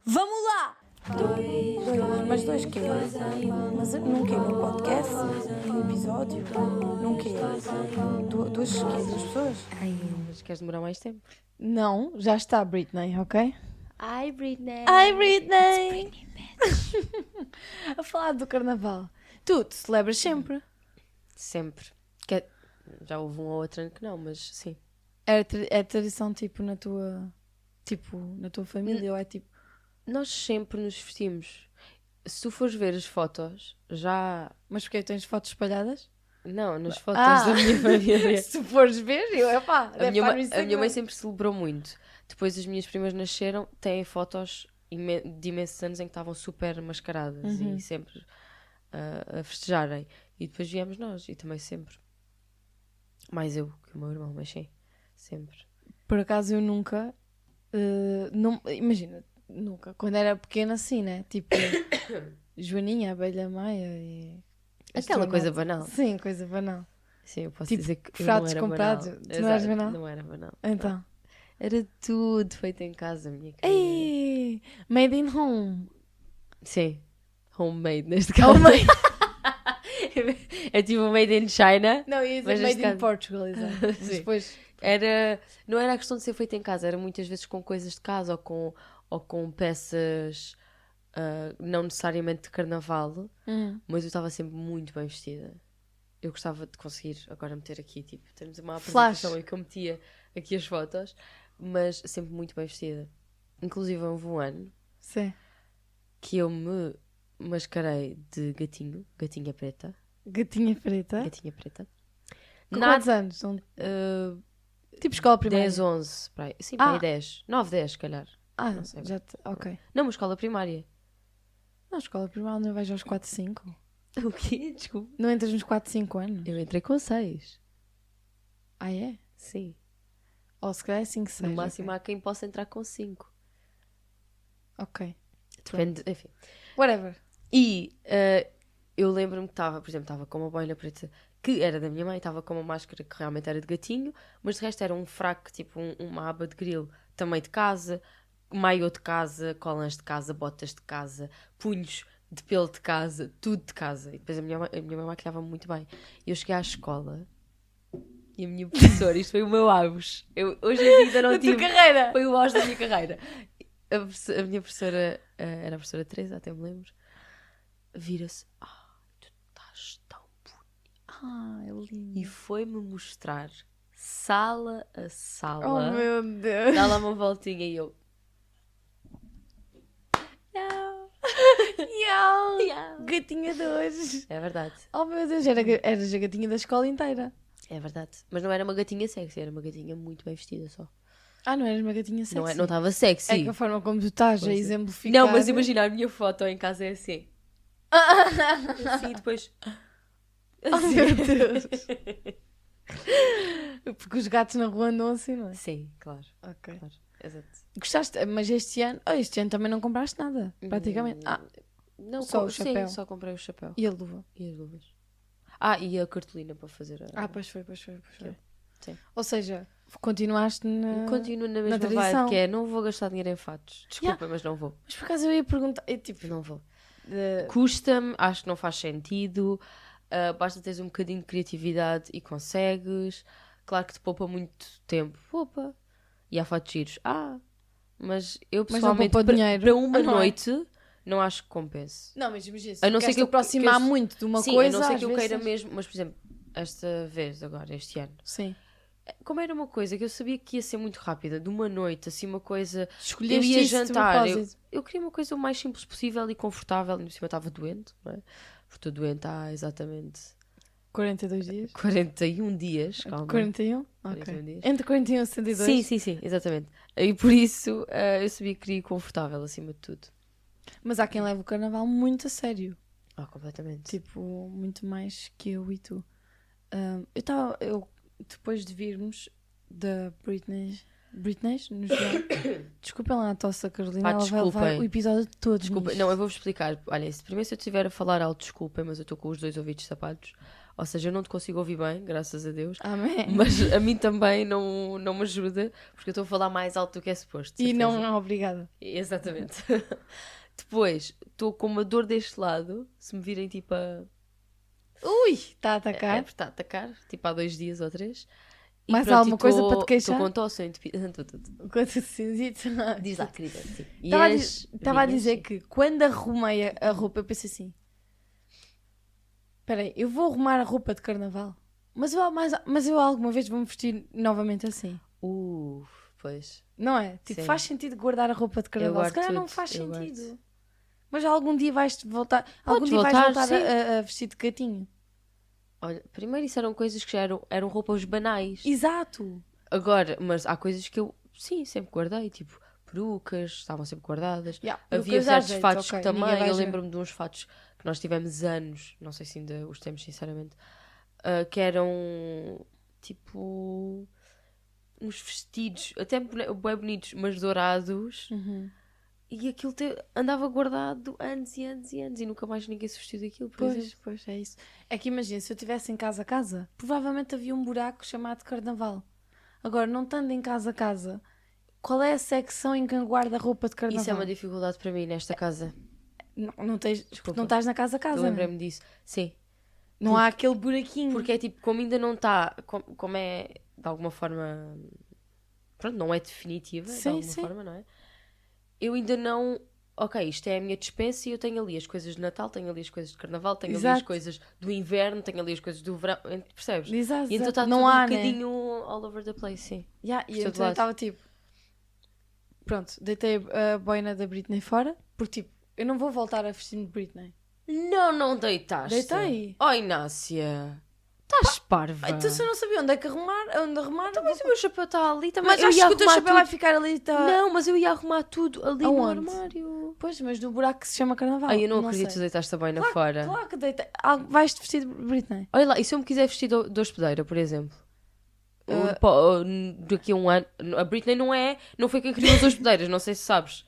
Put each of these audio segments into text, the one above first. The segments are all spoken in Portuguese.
Vamos lá! Mas dois quê? Mas num quê? Num podcast? Num episódio? Num quê? Duas pessoas? Ai, mas queres demorar mais tempo? Não, já está, Britney, ok? Ai, Britney! Ai, Britney! A falar do carnaval. Tu te celebras sempre? Sempre. Já houve um ou outro ano que não, mas sim. É tradição tipo na tua família ou é tipo... Nós sempre nos vestimos. Se tu fores ver as fotos, já... Mas porque tens fotos espalhadas? Não, nas fotos da minha família. Se tu fores ver, A minha mãe sempre celebrou muito. Depois as minhas primas nasceram, têm fotos de imensos anos em que estavam super mascaradas e sempre a festejarem. E depois viemos nós, e também sempre. Mais eu que o meu irmão, mas sim, sempre. Por acaso eu nunca... não, imagina, nunca. Quando era pequena assim, né? Tipo, Joaninha, Abelha Maia e... Aquela coisa banal. Sim, coisa banal. Sim, eu posso Tipo, dizer que eu não pratos era comprados. banal. Tu não eras Exato, banal? não era banal. Então. Não. Era tudo feito em casa, minha querida. Ei, made in home. Sim, homemade neste caso. Homemade. É tipo made in China. Não, ia Mas dizer neste made in caso- Portugal, exato. Mas Sim. depois... Não era a questão de ser feito em casa, era muitas vezes com coisas de casa ou com peças não necessariamente de carnaval, mas eu estava sempre muito bem vestida. Eu gostava de conseguir agora meter aqui, tipo, temos uma apresentação Flash. em que eu metia aqui as fotos, mas sempre muito bem vestida. Inclusive houve um ano Sim. que eu me mascarei de gatinha preta. Gatinha preta. Gatinha preta. Com quantos anos? Tipo escola primária. 10, 11, para aí. Sim, para aí Ah. 10. 9, 10, se calhar. Ah, Não sei já... Ok. Não, uma escola primária. Não, escola primária não vais aos 4, 5. O quê? Desculpa. Não entras nos 4, 5 anos? Eu entrei com 6. Ah, é? Sim. Ou se calhar é 5, 6. No máximo há quem possa entrar com 5. Ok. Depende, enfim. Whatever. E eu lembro-me que estava, por exemplo, estava com uma boina preta que era da minha mãe, estava com uma máscara que realmente era de gatinho, mas de resto era um fraco, tipo uma aba de grilo, também de casa, maiô de casa, colãs de casa, botas de casa, punhos de pelo de casa, tudo de casa. E depois a minha mãe maquilhava muito bem. E eu cheguei à escola e a minha professora, isto foi o meu auge. Eu hoje em dia ainda não tive. carreira! Foi o auge da minha carreira. A minha professora, era a professora Teresa, até me lembro, vira-se, tu estás tão bonita. É lindo. E foi-me mostrar sala a sala. Oh, meu Deus. Dá lá uma voltinha e eu... Miau. Gatinha de hoje. É verdade, Oh, meu Deus. Eras a gatinha da escola inteira. é verdade. Mas não era uma gatinha sexy, era uma gatinha muito bem vestida só. Ah, não eras uma gatinha sexy? Não estava sexy. É que a forma como tu estás a Pois é. exemplificar... Não, mas imagina, a minha foto em casa é assim. Assim, depois... Oh, meu Deus. Porque os gatos na rua andam assim, não é? Sim, claro. Ok. Claro, exato. Gostaste? Mas este ano também não compraste nada, praticamente. Não, só o chapéu. Sim, só comprei o chapéu. E a luva? E as luvas. E a cartolina para fazer a... Pois foi. Sim. Ou seja, continuaste na... Continuo na mesma tradição. vibe, que é, não vou gastar dinheiro em fatos. Desculpa, mas não vou. Mas por acaso eu ia perguntar... tipo, Não vou. Custa-me, acho que não faz sentido. Basta teres um bocadinho de criatividade e consegues. Claro que te poupa muito tempo. Poupa. E há fatos giros. Mas eu Mas não pessoalmente, poupa dinheiro. para uma Não é? noite, não acho que compense. Não, mas imagina, A não ser queres que eu- aproximar que eu- muito de uma Sim, coisa... a não ser às que eu vezes queira tens- mesmo. Mas, por exemplo, esta vez, agora, este ano, Sim. como era uma coisa que eu sabia que ia ser muito rápida, de uma noite, assim, uma coisa... Eu Escolheste ia isso de jantar, propósito. eu queria uma coisa o mais simples possível e confortável, e por cima estava doente, não é? Porque estou doente há exatamente 42 dias? 41 dias, calma. 41? 41 Ok. dias. Entre 41 e 62? Sim, exatamente. E por isso eu sabia que queria ir confortável acima de tudo. Mas há quem leve o carnaval muito a sério. Completamente. Tipo, muito mais que eu e tu. Eu depois de virmos da Britney, no geral, desculpem lá a tosse da Carolina, Pá, ela vai levar desculpem. o episódio todo. Desculpa, nisto. não, eu vou-vos explicar. Olha, primeiro se eu estiver a falar alto, desculpem, mas eu estou com os dois ouvidos tapados. Ou seja, eu não te consigo ouvir bem, graças a Deus. Amém. Mas a mim também não me ajuda, porque eu estou a falar mais alto do que é suposto. E certeza. não, obrigada. Exatamente. Depois, estou com uma dor deste lado, se me virem tipo a... Ui, está a É, atacar. está a atacar, tipo há 2 dias ou 3. E Mais pronto, alguma coisa para te queixar? Estou com tosse. Coisa cinzita. Diz lá, querida. Sim. E Estava a minhas, dizer sim. que quando arrumei a roupa, eu pensei assim: espera aí, eu vou arrumar a roupa de carnaval, mas eu alguma vez vou-me vestir novamente assim. Pois. Não é? Tipo, Sim. faz sentido guardar a roupa de carnaval. Se guardo calhar não tudo, faz eu sentido. guardo. Mas algum dia vais voltar. Algum Podes dia vais voltar, voltar sim. a vestir de gatinho. Olha, primeiro isso eram coisas que já eram roupas banais. Exato. Agora, mas há coisas que eu, sim, sempre guardei, tipo perucas, estavam sempre guardadas. Yeah, Havia dá certos jeito, fatos ok, que ninguém também, vai eu ver. lembro-me de uns fatos que nós tivemos anos, não sei se ainda os temos, sinceramente, que eram tipo uns vestidos, até bem bonitos, mas dourados, Uhum. e aquilo andava guardado anos e anos e anos, e nunca mais ninguém se vestiu daquilo, por exemplo. Pois, é isso. É que imagina, se eu estivesse em casa a casa, provavelmente havia um buraco chamado carnaval. Agora, não estando em casa a casa, qual é a secção em que guarda a roupa de carnaval? Isso é uma dificuldade para mim nesta casa. Não tens, porque Desculpa. não estás na casa a Eu casa, não é? lembrei-me disso. Sim. Não há aquele buraquinho. Porque é tipo, como ainda não está, como é de alguma forma, pronto, não é definitiva, de Sim, alguma sim. forma, não é? Eu ainda não, ok, isto é a minha despensa e eu tenho ali as coisas de Natal, tenho ali as coisas de Carnaval, tenho ali as Exato. coisas do inverno, tenho ali as coisas do verão, percebes? Exato, E então exato. está Não tudo há, um né? bocadinho all over the place, sim. Yeah, e Estou de então eu lado. estava tipo, pronto, deitei a boina da Britney fora, porque tipo, eu não vou voltar a vestir-me de Britney. Não deitaste. Deitei. Oh, Inácia, estás parva. Então se eu não sabia onde é que arrumar, Mas o meu chapéu está ali também. Mas eu acho ia que o teu arrumar chapéu vai tudo. ficar ali. Tá... Não, mas eu ia arrumar tudo ali no Aonde? armário. Pois, mas no buraco que se chama carnaval. Ai, eu não acredito que tu sei. deitaste a boina Claro, fora. claro que deitei. Vais-te vestir de Britney. Olha lá, e se eu me quiser vestir de hospedeira, por exemplo? Daqui a um ano. A Britney não foi quem criou as hospedeiras, não sei se sabes.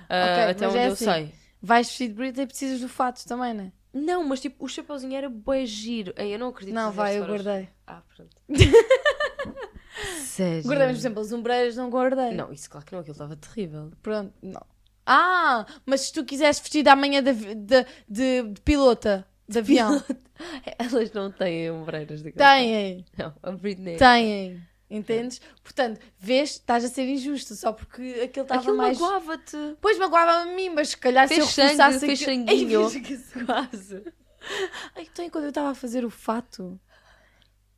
Até mas onde é eu assim. sei. Vais vestir de Britney e precisas do fato também, né? Não, mas tipo, o chapeuzinho era bué giro. Ei, eu não acredito Não, que vai, eu fizeste guardei. Ah, pronto. Sério? Guardei, mas por exemplo, as ombreiras não guardei. Não, isso claro que não, aquilo estava terrível. Pronto, não. Ah, mas se tu quiseres vestir da manhã de pilota de avião. Elas não têm ombreiras daquela. Têm, Não, a Britney. têm. Entendes? Portanto, vês, estás a ser injusto só porque aquilo estava Aquilo mais... magoava-te. Pois magoava-me a mim, mas se calhar Fez se eu sangue, reforçasse fez aquilo- sanguinho. Ai, veja que- Quase. Ai, então quando eu estava a fazer o fato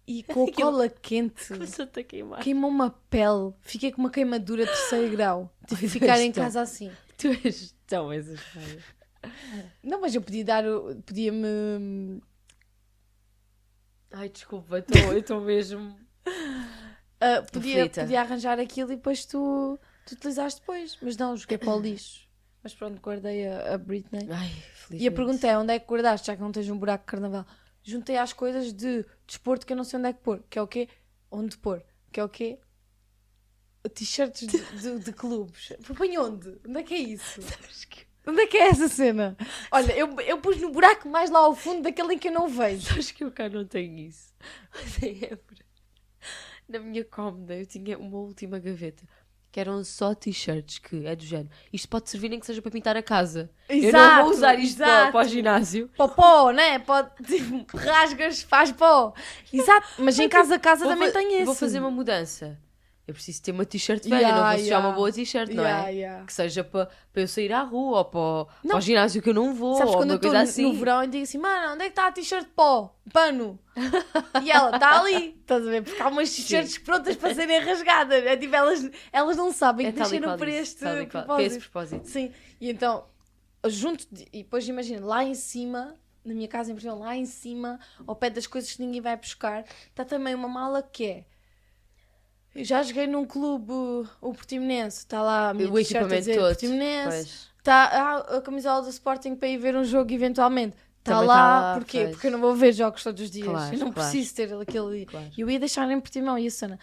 e com a cola quente Começou-te a queimar. queimou-me a pele, fiquei com uma queimadura de 3º grau. Tive que Ai, ficar tu em és tão- casa assim. Tu és tão exagerada. Não, mas eu podia-me... Ai, desculpa, eu estou mesmo. Aflita. podia arranjar aquilo e depois tu utilizaste depois. Mas não, joguei para o lixo. Mas pronto, guardei a Britney. Ai, felizmente. E a pergunta é, onde é que guardaste, já que não tens um buraco de carnaval? Juntei às coisas de desporto que eu não sei onde é que pôr. Que é o quê? Onde pôr. Que é o quê? T-shirts de clubes. Põe onde? Onde é que é isso? Sabes que, Onde é que é essa cena? Olha, eu pus no buraco mais lá ao fundo daquele em que eu não vejo. sabes que eu cá não tenho isso. Mas é na minha cómoda eu tinha uma última gaveta que eram só t-shirts, que é do género. Isto pode servir nem que seja para pintar a casa. Eu não vou usar isto para o ginásio. Para o pó, né? Pode, tipo, rasgas, faz pó. Exato, mas em casa a casa Vou também fa- tem esse. Vou fazer uma mudança. Eu preciso ter uma t-shirt velha, Yeah, não vou sujar yeah. uma boa t-shirt, não é? Yeah. Que seja para eu sair à rua ou para Não. o ginásio que eu não vou, Sabes ou quando eu uma estou coisa assim. no verão e digo assim, mano, onde é que está a t-shirt de pó? Pano. E ela está ali. Estás a ver? Porque há umas t-shirts prontas para serem rasgadas. É tipo, elas não sabem que tal e nasceram qual para isso, este tal e qual. Para esse propósito. propósito. Sim. E então, e depois imagina, lá em cima, na minha casa em Portugal, lá em cima, ao pé das coisas que ninguém vai buscar, está também uma mala que é... Eu já joguei num clube, o Portimonense, está lá a minha O t-shirt a equipamento dizer todo. Portimonense, Pois. está a camisola do Sporting para ir ver um jogo eventualmente. Está Também lá, tá lá, porquê? pois. Porque eu não vou ver jogos todos os dias, Claro, eu não claro. preciso ter aquele... Claro. E eu ia deixar em Portimão e a Sana,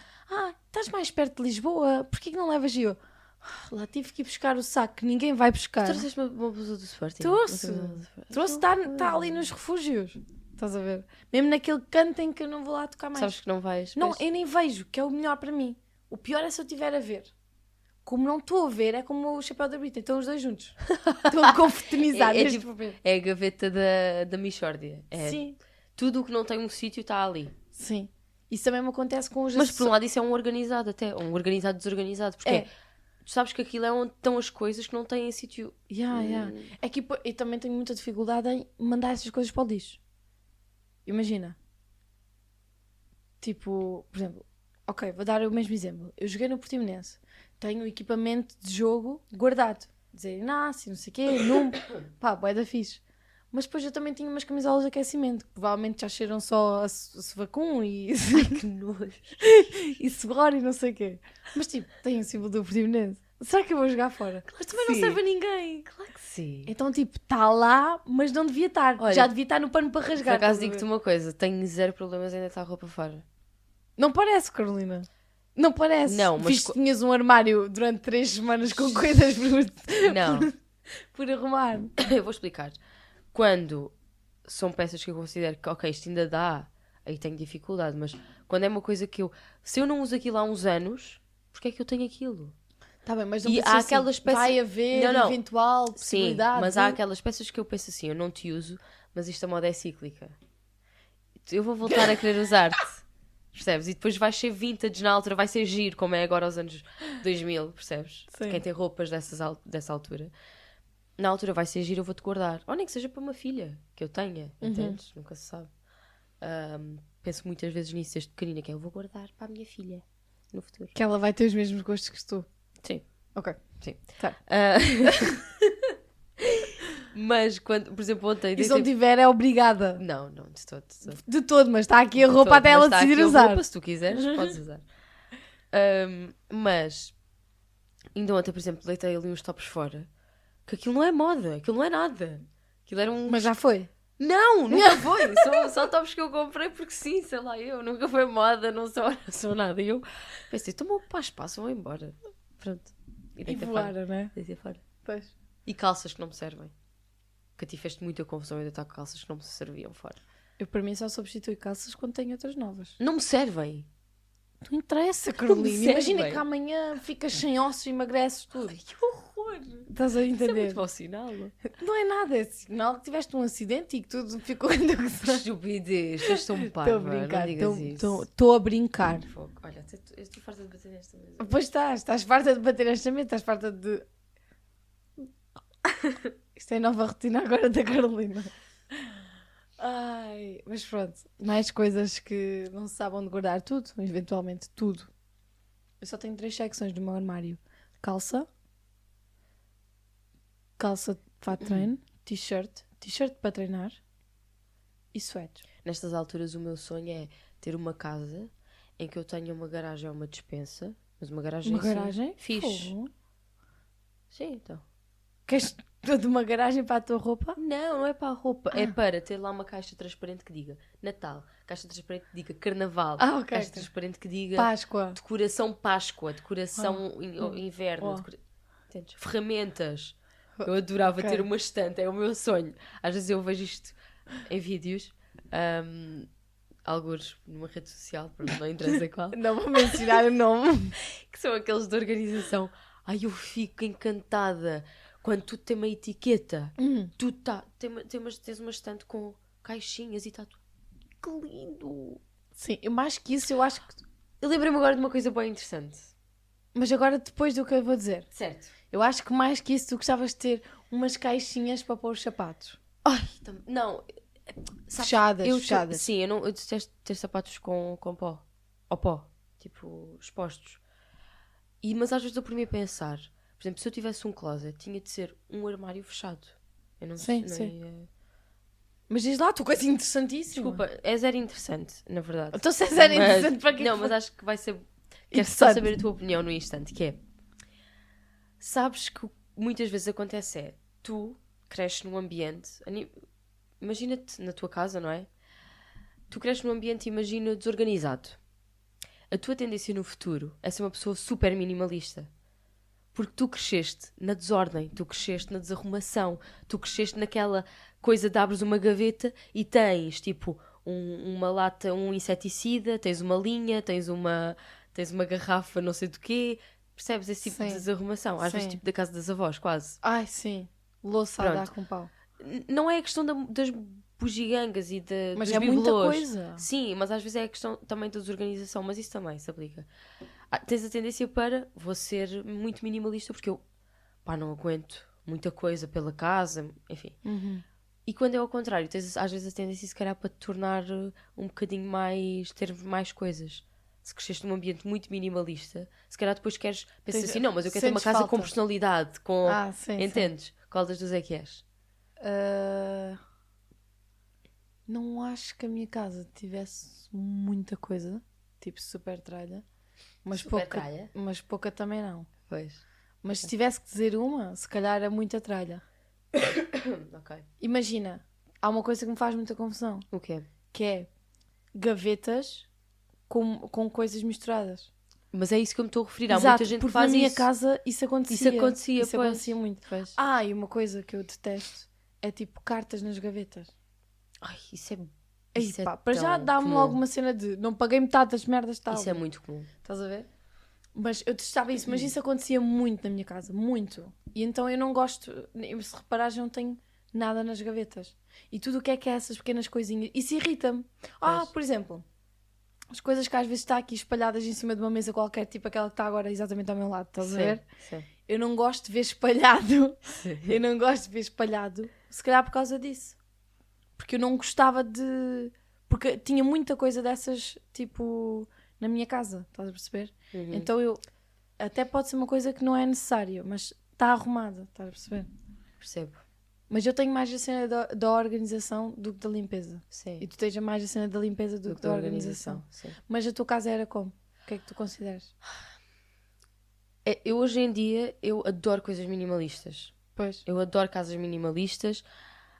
estás mais perto de Lisboa, porquê que não levas eu? Lá tive que ir buscar o saco que ninguém vai buscar. Tu trouxeste uma blusa do Sporting? Trouxe. Uma camisola do Sporting? Trouxe, Não está ali nos refúgios. Estás a ver? Mesmo naquele canto em que eu não vou lá tocar mais. Sabes que não vais. Não, pois. eu nem vejo, que é o melhor para mim. O pior é se eu estiver a ver. Como não estou a ver, é como o chapéu da Brita. Estão os dois juntos. Estão a confraternizar É neste tipo- momento. É a gaveta da Michórdia. É Sim, tudo o que não tem um sítio está ali. sim. Isso também me acontece com os Mas por um lado isso é um organizado até. Um organizado desorganizado. Porque É. tu sabes que aquilo é onde estão as coisas que não têm sítio. Yeah. É que eu também tenho muita dificuldade em mandar essas coisas para o lixo. Imagina. Tipo, por exemplo, ok, vou dar o mesmo exemplo. Eu joguei no Portimonense. Tenho o equipamento de jogo guardado. Dizer Inácio, não sei o quê, número. Pá, bué da fixe. Mas depois eu também tinha umas camisolas de aquecimento, que provavelmente já cheiram só a sovacum e, Que nojo. e suor e não sei o quê. Mas tipo, tenho o símbolo do Portimonense. Será que eu vou jogar fora? Mas também não Sim. serve a ninguém. Claro que sim. Então, tipo, está lá, mas não devia estar. Olha, Já devia estar no pano para Por rasgar. acaso estás a digo-te ver? uma coisa. Tenho zero problemas em deitar a roupa fora. Não parece, Carolina. Não parece. Não, mas Visto que tinhas um armário durante 3 semanas com coisas Não. por arrumar. Eu vou explicar. Quando são peças que eu considero que, ok, isto ainda dá, aí tenho dificuldade, mas quando é uma coisa que eu... Se eu não uso aquilo há uns anos, porque é que eu tenho aquilo? Está bem, mas não E pode há ser assim. aquelas peças- Vai haver Não. eventual Sim, possibilidade. mas há aquelas peças que eu penso assim, eu não te uso, mas isto a moda é cíclica. Eu vou voltar a querer usar-te. Percebes? E depois vai ser vintage na altura, vai ser giro, como é agora aos anos 2000, percebes? Sim. Quem tem roupas dessa altura. Na altura vai ser giro, eu vou-te guardar. Ou nem que seja para uma filha que eu tenha, entendes? Nunca se sabe. Penso muitas vezes nisso, desde pequenina, que é, eu vou guardar para a minha filha no futuro. Que ela vai ter os mesmos gostos que tu. Sim. Ok. Sim. Tá. Mas quando, por exemplo, ontem... E se não tiver, é obrigada. Não, de todo, de todo. De todo, mas está aqui a De roupa todo, até mas ela está decidir aqui a usar. roupa, se tu quiseres, podes usar. Mas ainda ontem, por exemplo, deitei ali uns tops fora. Que aquilo não é moda, aquilo não é nada. Aquilo era um... Mas já foi. Não, nunca foi. Só tops que eu comprei porque sim, sei lá, eu nunca foi moda, não sou nada. E eu pensei, estou-me a ocupar espaço, vou embora. Pronto. E deitei voar, fora. né? Deitei fora. Pois. E calças que não me servem. Que a ti fez muita confusão em deitar calças que não me serviam fora. Eu, para mim, só substituo calças quando tenho outras novas. Não me servem. Não interessa, Não Carolina. me serve, Imagina bem. que amanhã ficas sem ossos e emagreces tudo. Que horror. Estás a Isso é entender? muito mau sinal. Não é nada, é sinal que tiveste um acidente e que tudo ficou... Que estupidez. Vocês estão parva. Estou a brincar. Não digas isso. Estou a brincar. Fogo. Olha, eu estou farta de bater nesta mesa. Pois estás farta de bater esta mesa, estás farta de... Isto é a nova rotina agora da Carolina. Ai, mas pronto, mais coisas que não se sabem de guardar tudo, eventualmente tudo. Eu só tenho 3 secções no meu armário: calça de fato de treino, t-shirt para treinar e sweats. Nestas alturas o meu sonho é ter uma casa em que eu tenha uma garagem ou uma despensa. Mas uma garagem Uma assim, garagem? fixe. Fogo. Sim, então. Queres toda uma garagem para a tua roupa? Não é para a roupa. É para ter lá uma caixa transparente que diga Natal, caixa transparente que diga Carnaval, Ah, ok. caixa transparente que diga Páscoa. decoração Páscoa, decoração inverno, Oh. Entendes? Ferramentas. Eu adorava Ok. ter uma estante, é o meu sonho. Às vezes eu vejo isto em vídeos, alguns numa rede social, pronto, não interessa qual, Não vou mencionar o nome. que são aqueles de organização. Ai, eu fico encantada quando tu tem uma etiqueta, tu tens uma estante com caixinhas e está tudo. Que lindo! Sim, mais que isso eu acho que... Eu lembrei-me agora de uma coisa bem interessante. Mas agora depois do que eu vou dizer. Certo. Eu acho que mais que isso tu gostavas de ter umas caixinhas para pôr os sapatos. Ai, não. Sabes, Fechadas. Sim, eu detesto ter sapatos com pó. Ou pó. Tipo, expostos. Mas às vezes eu por mim a pensar, por exemplo, se eu tivesse um closet, tinha de ser um armário fechado. Eu não Sim, não sim. ia- Mas diz lá, tu coisa interessantíssima. Desculpa, é zero interessante, na verdade. Então se é zero Mas- interessante para que Não, que mas foi? acho que vai ser. Quero só Interessante. saber a tua opinião no instante, que é. Sabes que o que muitas vezes acontece é tu cresces num ambiente. Imagina-te na tua casa, não é? Tu cresces num ambiente, imagina, desorganizado. A tua tendência no futuro é ser uma pessoa super minimalista. Porque tu cresceste na desordem, tu cresceste na desarrumação, tu cresceste naquela coisa de abres uma gaveta e tens, tipo, uma lata, um inseticida, tens uma linha, tens uma garrafa não sei do quê. Percebes esse tipo de Sim. desarrumação? Às vezes Sim. tipo da casa das avós, quase. Ai, sim. Louça a Pronto. dar com pau. Não é a questão das bugigangas e Mas dos é muita bibelôs. coisa. Sim, mas às vezes é a questão também da desorganização, mas isso também se aplica. Tens a tendência para vou ser muito minimalista porque eu não aguento muita coisa pela casa, enfim. Uhum. E quando é ao contrário, tens às vezes a tendência se calhar para te tornar um bocadinho mais, ter mais coisas. Se cresceste num ambiente muito minimalista, se calhar depois pensas assim, não, mas eu quero ter uma Sentes casa falta. com personalidade, com... Ah, sim, Entendes? Qual das duas é que és? Não acho que a minha casa tivesse muita coisa, tipo super tralha, mas Super pouca, tralha? mas pouca também não. Pois. Mas se tivesse que dizer uma, se calhar é muita tralha. Ok. Imagina, há uma coisa que me faz muita confusão, O quê? que é gavetas com coisas misturadas. Mas é isso que eu me estou a referir. Há Exato, muita gente que porque faz na minha isso. casa isso acontecia. Isso pois. Acontecia muito. Pois. E uma coisa que eu detesto é tipo cartas nas gavetas. Ai, isso é... Aí, Isso é pá, para já tão dá-me comum. logo uma cena de não paguei metade das merdas que está Isso é ali. muito comum. Estás a ver? Mas eu testava isso, mas isso acontecia muito na minha casa, muito. E então eu não gosto, se reparares, eu não tenho nada nas gavetas. E tudo o que é essas pequenas coisinhas, isso irrita-me. Pois. Por exemplo, as coisas que às vezes está aqui espalhadas em cima de uma mesa qualquer, tipo aquela que está agora exatamente ao meu lado, estás a ver? Sim. Eu não gosto de ver espalhado. Sim. Eu não gosto de ver espalhado, se calhar por causa disso. Porque eu não gostava de... Porque tinha muita coisa dessas, tipo, na minha casa, estás a perceber? Uhum. Então eu... Até pode ser uma coisa que não é necessária, mas está arrumada, estás a perceber? Percebo. Mas eu tenho mais a cena da organização do que da limpeza. Sim. E tu tens mais a cena da limpeza do que da organização. Sim. Mas a tua casa era como? O que é que tu consideras? Eu hoje em dia, eu adoro coisas minimalistas. Pois. Eu adoro casas minimalistas.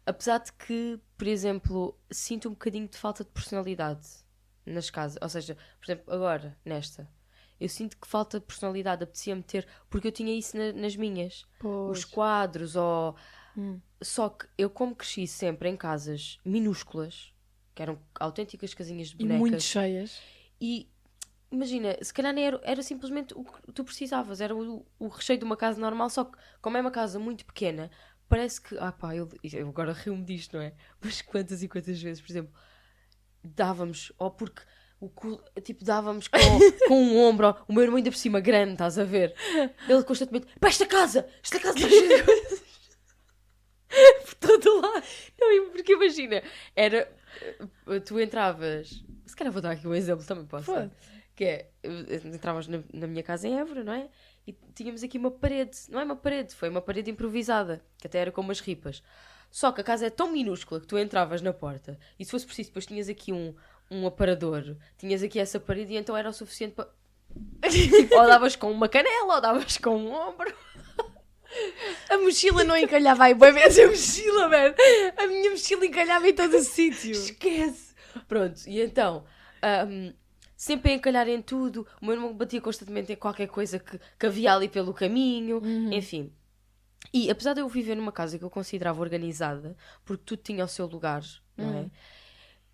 Apesar de que, por exemplo, sinto um bocadinho de falta de personalidade nas casas. Ou seja, por exemplo, agora, nesta, eu sinto que falta de personalidade, apetecia-me ter, porque eu tinha isso nas minhas. Pois. Os quadros, ou... Só que eu, como cresci sempre em casas minúsculas, que eram autênticas casinhas de E bonecas... muito cheias. E imagina, se calhar nem era simplesmente o que tu precisavas, era o recheio de uma casa normal, só que como é uma casa muito pequena, parece que, eu agora rio-me disto, não é? Mas quantas e quantas vezes, por exemplo, dávamos, ou porque dávamos com um ombro, ou o meu irmão ainda por cima grande, estás a ver? Ele constantemente, para esta casa está cheia de coisas. Por todo lado. Não, porque imagina, tu entravas, se calhar vou dar aqui um exemplo, também posso dar. Que é, entravas na minha casa em Évora, não é? E tínhamos aqui uma parede, não é uma parede, foi uma parede improvisada, que até era com umas ripas. Só que a casa é tão minúscula que tu entravas na porta e se fosse preciso, depois tinhas aqui um aparador, tinhas aqui essa parede e então era o suficiente para... Tipo, ou davas com uma canela, ou davas com um ombro. A mochila não encalhava aí, bem vezes a mochila, velho. A minha mochila encalhava em todo o sítio. Esquece! Pronto, e então... sempre a encalhar em tudo, o meu irmão batia constantemente em qualquer coisa que havia ali pelo caminho, enfim. E apesar de eu viver numa casa que eu considerava organizada, porque tudo tinha o seu lugar, não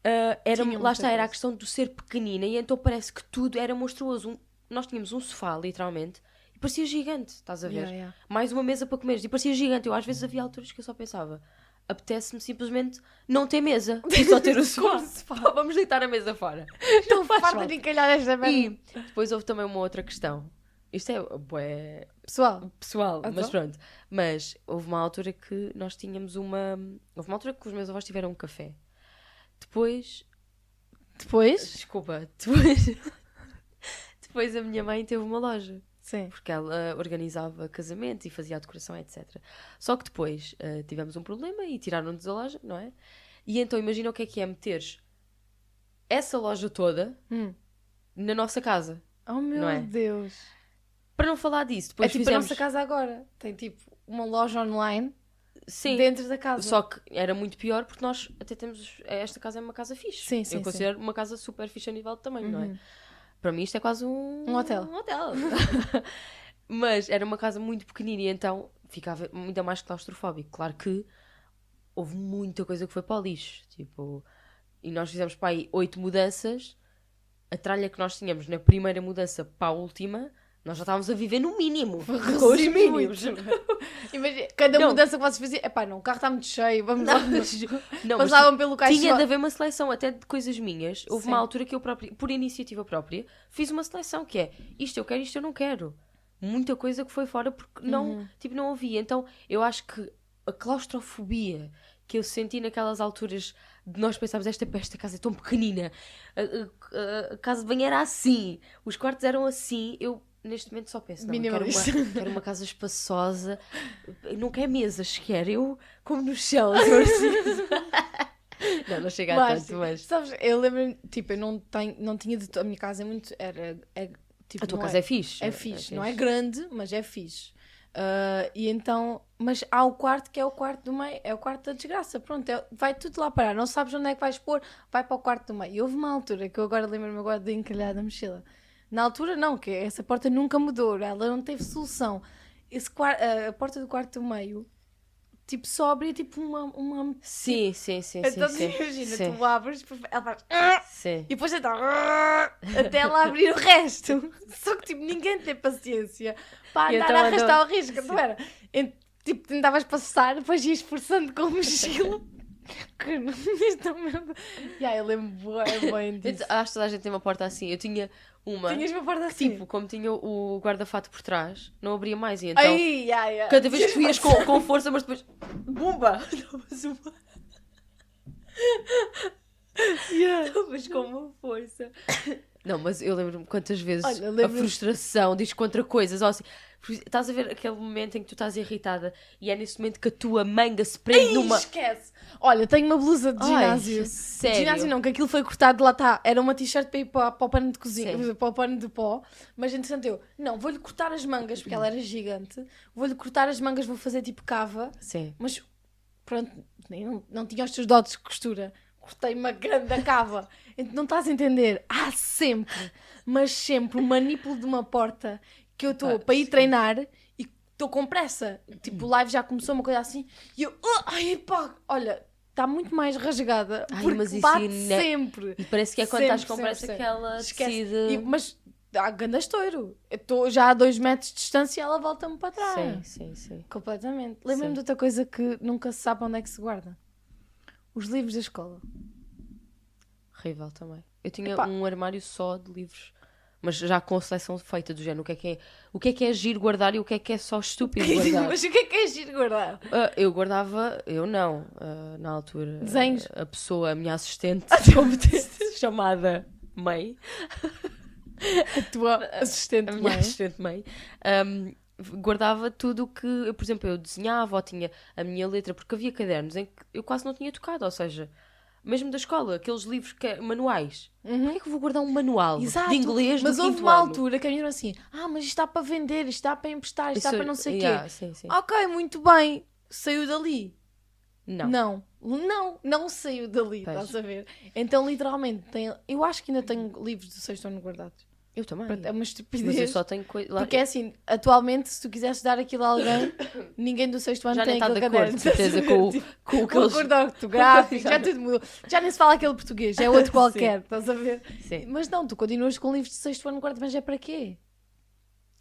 é? Lá está, era a questão de ser pequenina e então parece que tudo era monstruoso. Nós tínhamos um sofá, literalmente, e parecia gigante, estás a ver? Yeah. Mais uma mesa para comer, e parecia gigante. Eu às vezes havia alturas que eu só pensava... Apetece-me simplesmente não ter mesa e só ter o sofá. Vamos deitar a mesa fora. Não faz falta de encalhar esta merda. E depois houve também uma outra questão. Isto é pessoal, mas pronto. Mas houve uma altura que nós tínhamos Houve uma altura que os meus avós tiveram um café. Depois? Desculpa. Depois a minha mãe teve uma loja. Sim. Porque ela organizava casamentos e fazia a decoração, etc. Só que depois tivemos um problema e tiraram-nos da loja, não é? E então imagina o que é meteres essa loja toda na nossa casa. Oh meu Deus. Para não falar disso, depois tipo fizemos... a nossa casa agora. Tem tipo uma loja online dentro da casa. Só que era muito pior porque nós até temos... Esta casa é uma casa fixe. Sim, eu considero uma casa super fixe a nível de tamanho, não é? Para mim isto é quase um hotel. Mas era uma casa muito pequenina e então ficava ainda mais claustrofóbico. Claro que houve muita coisa que foi para o lixo. Tipo, e nós fizemos para aí 8 mudanças. A tralha que nós tínhamos na primeira mudança para a última, nós já estávamos a viver no mínimo. Com os mínimos. Imagina, cada Não. mudança que vocês faziam, epá, não, o carro está muito cheio, vamos lá. Não, mas Passavam pelo caixa. tinha de haver uma seleção até de coisas minhas. Houve Sim. uma altura que eu própria, por iniciativa própria, fiz uma seleção que é isto eu quero, isto eu não quero. Muita coisa que foi fora porque não, tipo, não havia. Então eu acho que a claustrofobia que eu senti naquelas alturas de nós pensarmos esta casa é tão pequenina, a casa de banho era assim, os quartos eram assim, eu neste momento só penso, não, eu quero uma casa espaçosa, não quero mesas sequer, eu como no chão, se for preciso. Não chega a Mas, tanto, mas... sabes, eu lembro, tipo, eu não tinha de... A minha casa é muito... tipo, A tua não casa é fixe. É fixe, não é grande, mas é fixe. E então, mas há o quarto que é o quarto do meio, é o quarto da desgraça. Pronto, vai tudo lá parar. Não sabes onde é que vais pôr, vai para o quarto do meio. E houve uma altura que eu agora lembro-me agora de encalhar da mochila. Na altura, não, que essa porta nunca mudou, ela não teve solução. A porta do quarto do meio, tipo, só abria tipo uma... Sim. Então, imagina, tu abres, ela faz... Sim. E depois então, até ela abrir o resto. Só que tipo, ninguém tem paciência para E andar então a arrastar o risco, não era? Tipo, tentavas passar, depois ias esforçando com a mochila. Que não isto mesmo. Eu lembro bem disso. Acho que toda a gente tem uma porta assim. Eu tinha uma... Tinhas uma porta assim. Tipo, como tinha o guarda-fato por trás, não abria mais. E então, Ai, cada vez que tu ias com força, mas depois... Bumba! Davas com uma força. Não, mas eu lembro-me quantas vezes a frustração diz contra coisas. Ou assim, estás a ver aquele momento em que tu estás irritada e é nesse momento que a tua manga se prende numa... Esquece! Olha, tenho uma blusa de ginásio. Ai, sério? De ginásio não, que aquilo foi cortado, lá está. Era uma t-shirt para ir para o pano de cozinha, Sim. para o pano de pó. Mas entretanto eu, não, vou-lhe cortar as mangas, porque ela era gigante. Vou-lhe cortar as mangas, vou fazer tipo cava. Sim. Mas pronto, não tinha os teus dotes de costura. Cortei uma grande cava. Então não estás a entender? Há sempre, mas sempre, um manipulo de uma porta que eu estou para ir treinar e estou com pressa. Tipo, o live já começou, uma coisa assim, e eu, ai pá, olha, está muito mais rasgada. Porque mas isso bate sempre. E parece que é quando Sempre, estás com pressa sempre. que ela Esquece. decide... Mas há grande estouro. Eu estou já a 2 metros de distância e ela volta-me para trás. Sim. Completamente. Lembra-me de outra coisa que nunca se sabe onde é que se guarda. Os livros da escola. Horrível também. Eu tinha Epá. um armário só de livros, mas já com a seleção feita do género. O que é giro guardar e o que é só estúpido guardar. Mas o que é giro guardar? Eu guardava, eu não, na altura. Desenhos. A pessoa, a minha assistente competente, chamada Mãe, A tua assistente a minha mãe. assistente Mãe, guardava tudo o que, por exemplo, eu desenhava ou tinha a minha letra, porque havia cadernos em que eu quase não tinha tocado, ou seja, mesmo da escola, aqueles livros manuais. Porquê é que eu vou guardar um manual Exato. de inglês Mas do houve quinto uma ano? altura que a minha irmã assim, mas isto está para vender, isto está para emprestar, isto está Isso- para não sei o yeah, quê. sim. Ok, muito bem. Saiu dali. Não. Não saiu dali, Pois. estás a ver? Então, literalmente, eu acho que ainda tenho livros do 6º ano guardados. Eu também. Pronto, é uma Mas eu estupidez. só tenho coisa. Porque é assim, atualmente, se tu quisesse dar aquilo a alguém, ninguém do 6º ano Já tem nem está aquele de acordo, caderno. de certeza, com Com o aqueles... acordo ortográfico, já tudo mudou. Já nem se fala aquele português, é outro qualquer, estás a ver? Sim. Mas não, tu continuas com livros de 6º ano guarda, mas é para quê?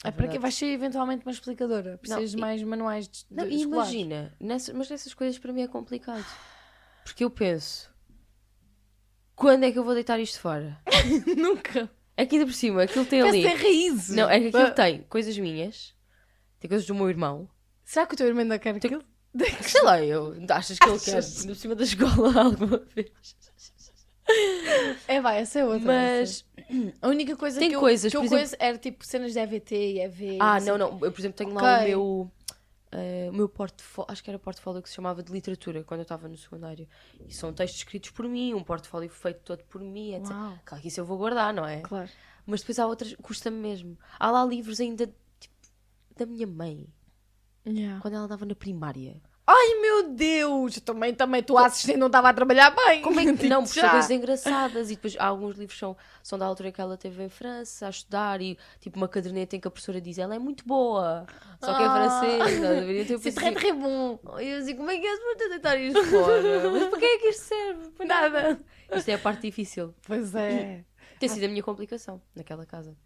É para quê? verdade. Vais ser eventualmente uma explicadora. Precisas de e- mais manuais de Não, e escolares. imagina, mas nessas coisas para mim é complicado. Porque eu penso, quando é que eu vou deitar isto fora? Nunca. É que ainda por cima, aquilo tem Parece ali... que tem raízes. Não, é que aquilo tem coisas minhas, tem coisas do meu irmão. Será que o teu irmão ainda quer aquilo? Sei lá, achas que ele quer Achas? por cima da escola alguma vez? Vai, essa é outra. Mas a única coisa tem que coisas, eu por exemplo- conheço era tipo cenas de EVT e EV. não. Eu, por exemplo, tenho lá Ok. o meu portfólio, acho que era portfólio que se chamava de literatura, quando eu estava no secundário. E são textos escritos por mim, um portfólio feito todo por mim, etc. Uau. Claro que isso eu vou guardar, não é? Claro. Mas depois há outras, custa-me mesmo. Há lá livros ainda, tipo, da minha mãe, Yeah. quando ela andava na primária. Ai meu Deus! Também tua assistente não estava a trabalhar bem. Como é que Digo-te não? Porque são já. coisas engraçadas e depois alguns livros são da altura que ela esteve em França a estudar e tipo uma caderneta em que a professora diz ela é muito boa, só que é francesa. Então eu C'est pensei, très très bon. eu assim, como é que é para deitar isto fora? Mas para que é que isto serve? Para Nada. Isto é a parte difícil. Pois é. Tem sido a minha complicação naquela casa.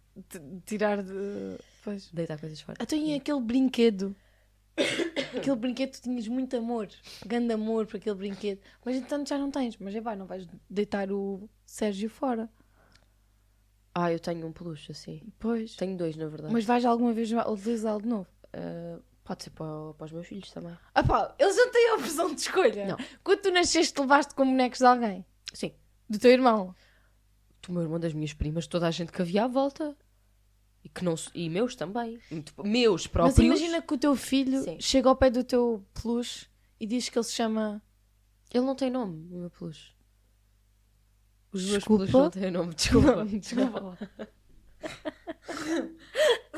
Tirar de... Pois. Deitar coisas fora. Então e aquele brinquedo? Aquele brinquedo tu tinhas muito amor. Grande amor por aquele brinquedo. Mas então já não tens. Mas não vais deitar o Sérgio fora. Ah, eu tenho um peluche assim. Pois. Tenho 2, na verdade. Mas vais alguma vez utilizá-lo de novo? Pode ser para os meus filhos também. Ah pá, eles não têm a opção de escolha. Não. Quando tu nasceste, levaste com bonecos de alguém? Sim. Do teu irmão? Do meu irmão, das minhas primas, toda a gente que havia à volta. E, que não, e meus também. Meus próprios. Mas imagina que o teu filho Sim. chega ao pé do teu peluche e diz que ele se chama... Ele não tem nome, o meu peluche. Os meus Desculpa? peluches não têm nome, desculpa. Não, desculpa.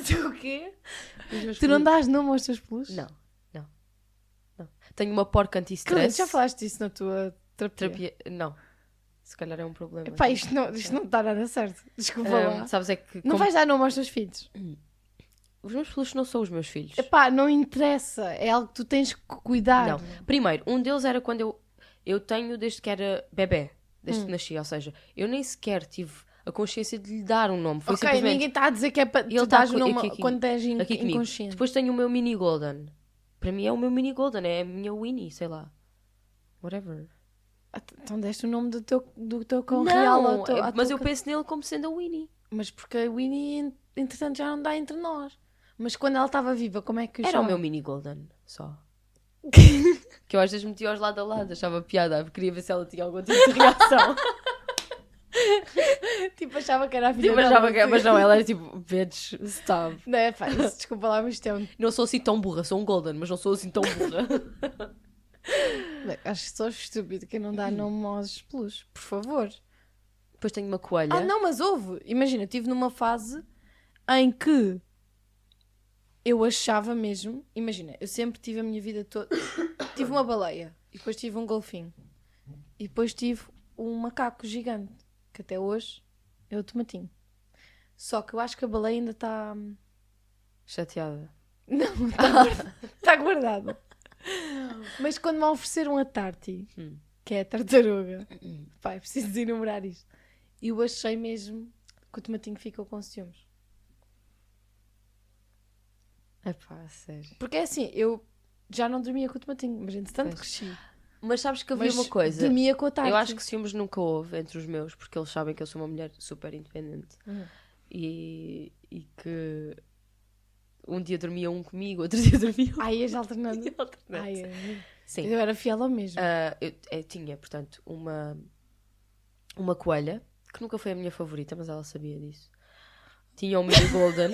Tu o quê? Os meus Tu não peluches- dás nome aos teus peluches? Não. Tenho uma porca Claro, anti-stress. já falaste isso na tua terapia. Não. Se calhar é um problema. Epá, isto não está nada certo. Desculpa lá. Sabes é que... Não vais dar nome aos teus filhos. Os meus peluches não são os meus filhos. Epá, não interessa. É algo que tu tens que cuidar. Não. Primeiro, um deles era quando eu tenho desde que era bebé. Desde que nasci. Ou seja, eu nem sequer tive a consciência de lhe dar um nome. Foi Ok, simplesmente... ninguém está a dizer que é para Ele tu tá dares o aqui- nome aqui- quando és aqui comigo. inconsciente. Depois tenho o meu mini golden. Para mim é o meu mini golden. É a minha Winnie, sei lá. Whatever. Então deste o nome do teu cão real ao teu, à mas tua eu penso nele como sendo a Winnie. Mas porque a Winnie, entretanto, já não dá entre nós. Mas quando ela estava viva, como é que o Era o chama? meu mini golden, só. Que eu às vezes metia aos lado a lado, achava piada, queria ver se ela tinha algum tipo de reação. Tipo, achava que era a filha Tipo, dela. achava que, assim. mas não, ela era tipo, bitch, stop. Não é, pá, isso, desculpa lá, mas isto é um... Não sou assim tão burra, sou um golden, mas não sou assim tão burra. Bem, acho que sou estúpido quem não dá nome aos peluches, por favor. Depois tenho uma coelha. Ah, não, mas houve. Imagina, estive numa fase em que eu achava mesmo... Imagina, eu sempre tive a minha vida toda... Tive uma baleia, e depois tive um golfinho, e depois tive um macaco gigante, que até hoje é o tomatinho. Só que eu acho que a baleia ainda está... Chateada. Não, está guardada. Mas quando me ofereceram a Tarty, que é a tartaruga, pai, preciso de enumerar isto. Eu achei mesmo que o tomatinho ficou com ciúmes. Epá, sério. Porque é assim, eu já não dormia com o tomatinho, mas entretanto Pois. cresci. Mas sabes que havia Mas uma coisa. dormia com a Tarty. Eu acho que ciúmes nunca houve entre os meus, porque eles sabem que eu sou uma mulher super independente. E que um dia dormia um comigo, outro dia dormia outro. Ai, és alternando. Alternante. Ai, Sim. eu era fiel ao mesmo. Eu tinha, portanto, uma coelha, que nunca foi a minha favorita, mas ela sabia disso. Tinha o mini golden,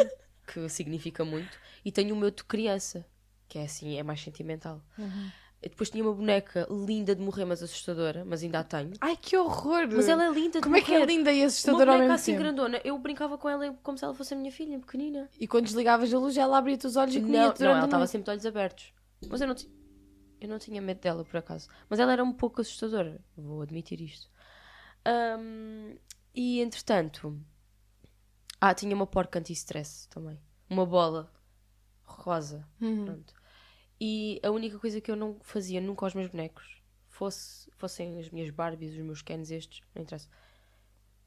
que significa muito, e tenho o meu de criança, que é assim, é mais sentimental. Eu depois tinha uma boneca linda de morrer, mas assustadora, mas ainda a tenho. Ai, que horror! Mas ela é linda de Como é que é morrer. linda e Uma assustadora ao boneca mesmo assim tempo? grandona. Eu brincava com ela como se ela fosse a minha filha, pequenina. E quando desligavas a luz, ela abria-te os olhos e Não, comia-te ela durante a estava noite. sempre de olhos abertos. Mas eu não tinha medo dela, por acaso. Mas ela era um pouco assustadora, vou admitir isto. E entretanto... tinha uma porca anti-stress também. Uma bola rosa. Pronto. E a única coisa que eu não fazia nunca aos meus bonecos, fossem as minhas Barbies, os meus Kens estes, não interessa.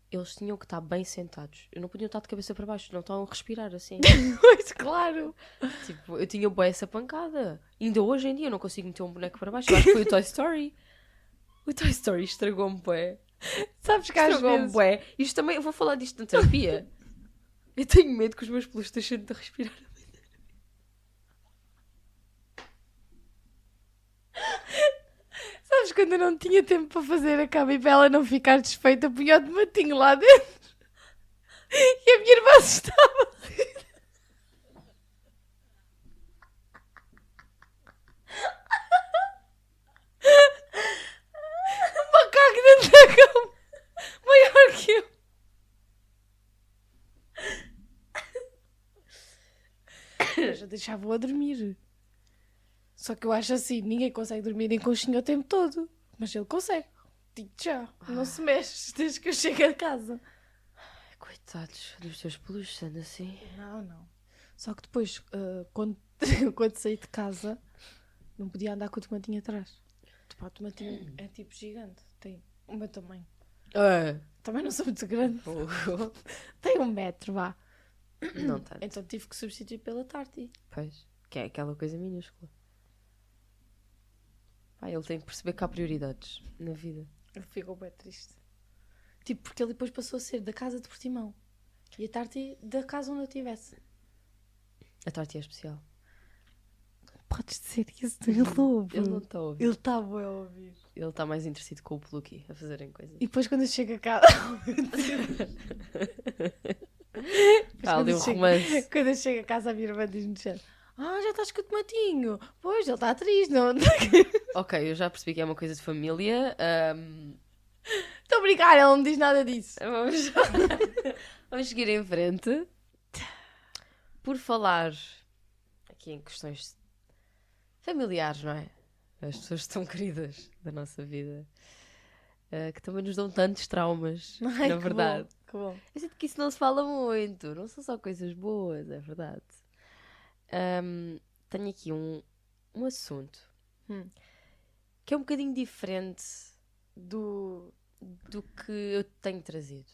Eles tinham que estar bem sentados. Eu não podia estar de cabeça para baixo, não estavam a respirar assim. Pois, claro! Tipo, eu tinha bué essa pancada. Ainda hoje em dia eu não consigo meter um boneco para baixo. Eu acho que foi o Toy Story. O Toy Story estragou-me bué. Sabes que às Estragou-me vezes... bué. Isto também, eu vou falar disto na terapia. Eu tenho medo que os meus peluches deixem de respirar. Sabes quando eu não tinha tempo para fazer a cama e para ela não ficar desfeita, punha o tomatinho lá dentro. E a minha irmã assustava. Um macaco dentro da cama. Maior que eu. Eu já deixava-o a dormir. Só que eu acho assim, ninguém consegue dormir em conchinha o tempo todo. Mas ele consegue. Digo-te já, não se mexe desde que eu chego a casa. Coitados dos teus peluches, sendo assim. Não. Só que depois, quando, quando saí de casa, não podia andar com o tomatinho atrás. Tipo, o tomatinho é tipo gigante. Tem o meu tamanho. Também não sou muito grande. Tem 1 metro, vá. Não tanto. Então tive que substituir pela Tarty. Pois, que é aquela coisa minúscula. Pá, ele tem que perceber que há prioridades na vida. Ele ficou bem triste. Tipo, porque ele depois passou a ser da casa de Portimão. E a Tarty da casa onde eu estivesse. A Tati é especial. Podes dizer isso, ele ouve. Ele não está a ouvir. Ele está bem a ouvir. Ele está mais interessado com o Plucky a fazerem coisas. E depois quando eu chego a casa... Há ali um romance. Quando eu chego a casa, a minha irmã diz-me já estás com o tomatinho. Pois, ele está triste, não? Ok, eu já percebi que é uma coisa de família. Estou a brincar, ela não me diz nada disso. Vamos seguir em frente. Por falar aqui em questões familiares, não é? As pessoas tão queridas da nossa vida, que também nos dão tantos traumas, Ai, na que verdade. bom, que bom. Eu sinto que isso não se fala muito, não são só coisas boas, é verdade. Tenho aqui um assunto que é um bocadinho diferente do que eu tenho trazido.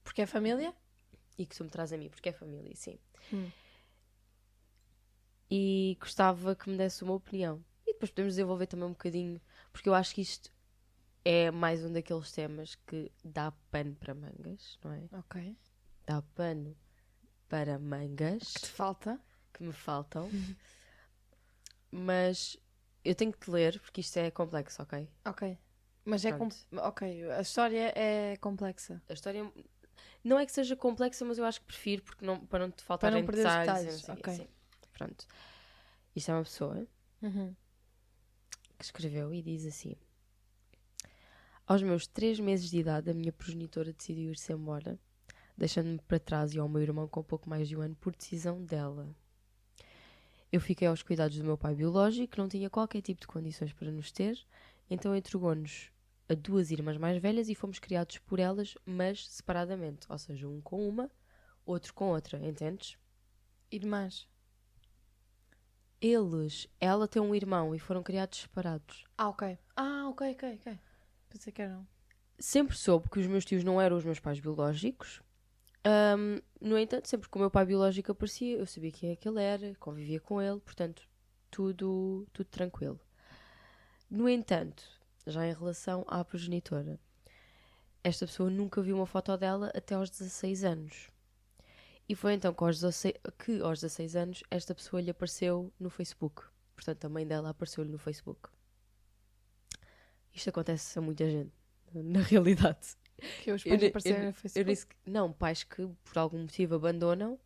Porque é família? E que tu me traz a mim, porque é família, sim. E gostava que me desse uma opinião. E depois podemos desenvolver também um bocadinho, porque eu acho que isto é mais um daqueles temas que dá pano para mangas, não é? Ok. Dá pano para mangas. Que te falta? Que me faltam. Mas eu tenho que te ler, porque isto é complexo, ok? Ok. Mas é... Pronto. Ok, a história é complexa. A história não é que seja complexa, mas eu acho que prefiro, porque não, para não te faltar Para não perder os detalhes. detalhes, E não sei o ok. quê, assim. Pronto. Isto é uma pessoa que escreveu e diz assim: aos meus 3 meses de idade, a minha progenitora decidiu ir-se embora, deixando-me para trás e ao meu irmão com pouco mais de 1 ano por decisão dela. Eu fiquei aos cuidados do meu pai biológico, que não tinha qualquer tipo de condições para nos ter, então entregou-nos a 2 irmãs mais velhas e fomos criados por elas, mas separadamente. Ou seja, um com uma, outro com outra, entendes? Irmãs. Ela tem um irmão e foram criados separados. Ok. Ok. Pensei que eram. Sempre soube que os meus tios não eram os meus pais biológicos. No entanto, sempre que o meu pai biológico aparecia, eu sabia quem é que ele era, convivia com ele, portanto, tudo tranquilo. No entanto, já em relação à progenitora, esta pessoa nunca viu uma foto dela até aos 16 anos. E foi então que aos 16 anos esta pessoa lhe apareceu no Facebook. Portanto, a mãe dela apareceu-lhe no Facebook. Isto acontece a muita gente, na realidade. Que os pais apareceram no Facebook. Não, pais que por algum motivo abandonam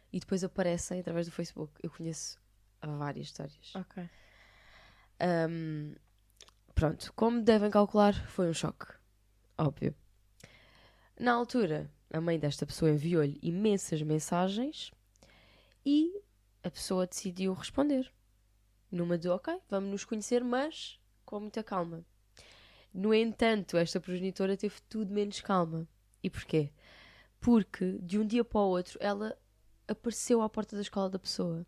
e depois aparecem através do Facebook. Eu conheço várias histórias. Ok. Pronto, como devem calcular, foi um choque. Óbvio. Na altura, a mãe desta pessoa enviou-lhe imensas mensagens e a pessoa decidiu responder. Numa de, ok, vamos nos conhecer, mas com muita calma. No entanto, esta progenitora teve tudo menos calma. E porquê? Porque, de um dia para o outro, ela apareceu à porta da escola da pessoa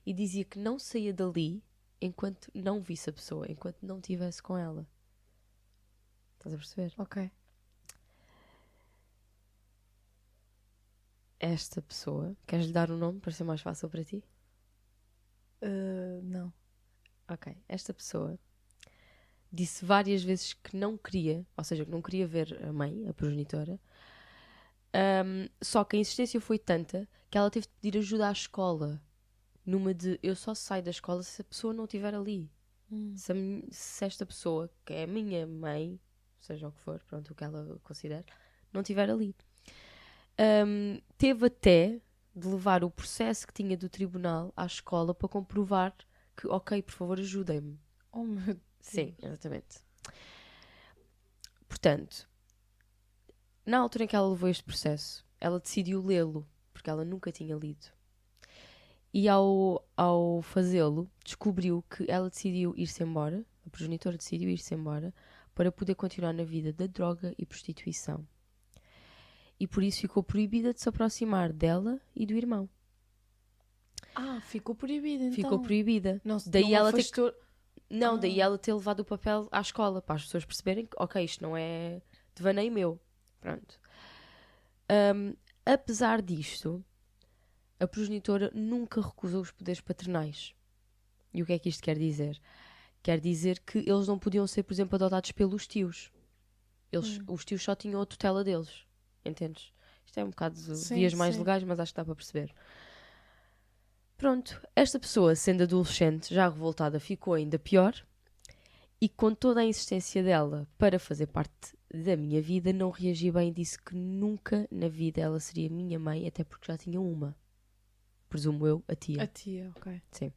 e dizia que não saía dali enquanto não visse a pessoa, enquanto não estivesse com ela. Estás a perceber? Ok. Esta pessoa, queres lhe dar um nome para ser mais fácil para ti? Não. Ok. Esta pessoa disse várias vezes que não queria, ou seja, que não queria ver a mãe, a progenitora, só que a insistência foi tanta que ela teve de pedir ajuda à escola. Numa de, eu só saio da escola se a pessoa não estiver ali. Se esta pessoa, que é a minha mãe, seja o que for, pronto, o que ela considera, não estiver ali. Teve até de levar o processo que tinha do tribunal à escola para comprovar que, ok, por favor, ajudem-me. Oh, meu Deus. Sim, exatamente. Portanto, na altura em que ela levou este processo, ela decidiu lê-lo, porque ela nunca tinha lido. E ao fazê-lo, descobriu que ela decidiu ir-se embora, a progenitora decidiu ir-se embora, para poder continuar na vida da droga e prostituição. E por isso ficou proibida de se aproximar dela e do irmão. Ficou proibido então. Ficou proibida. Não, Daí não ela afastou... Não, daí ela ter levado o papel à escola, para as pessoas perceberem que, ok, isto não é devaneio meu. Pronto. Apesar disto, a progenitora nunca recusou os poderes paternais. E o que é que isto quer dizer? Quer dizer que eles não podiam ser, por exemplo, adotados pelos tios. Os tios só tinham a tutela deles. Entendes? Isto é um bocado de vias mais legais, mas acho que dá para perceber. Pronto, esta pessoa, sendo adolescente, já revoltada, ficou ainda pior. E com toda a insistência dela para fazer parte da minha vida, não reagi bem e disse que nunca na vida ela seria minha mãe, até porque já tinha uma. Presumo eu, a tia. A tia, ok. Sim.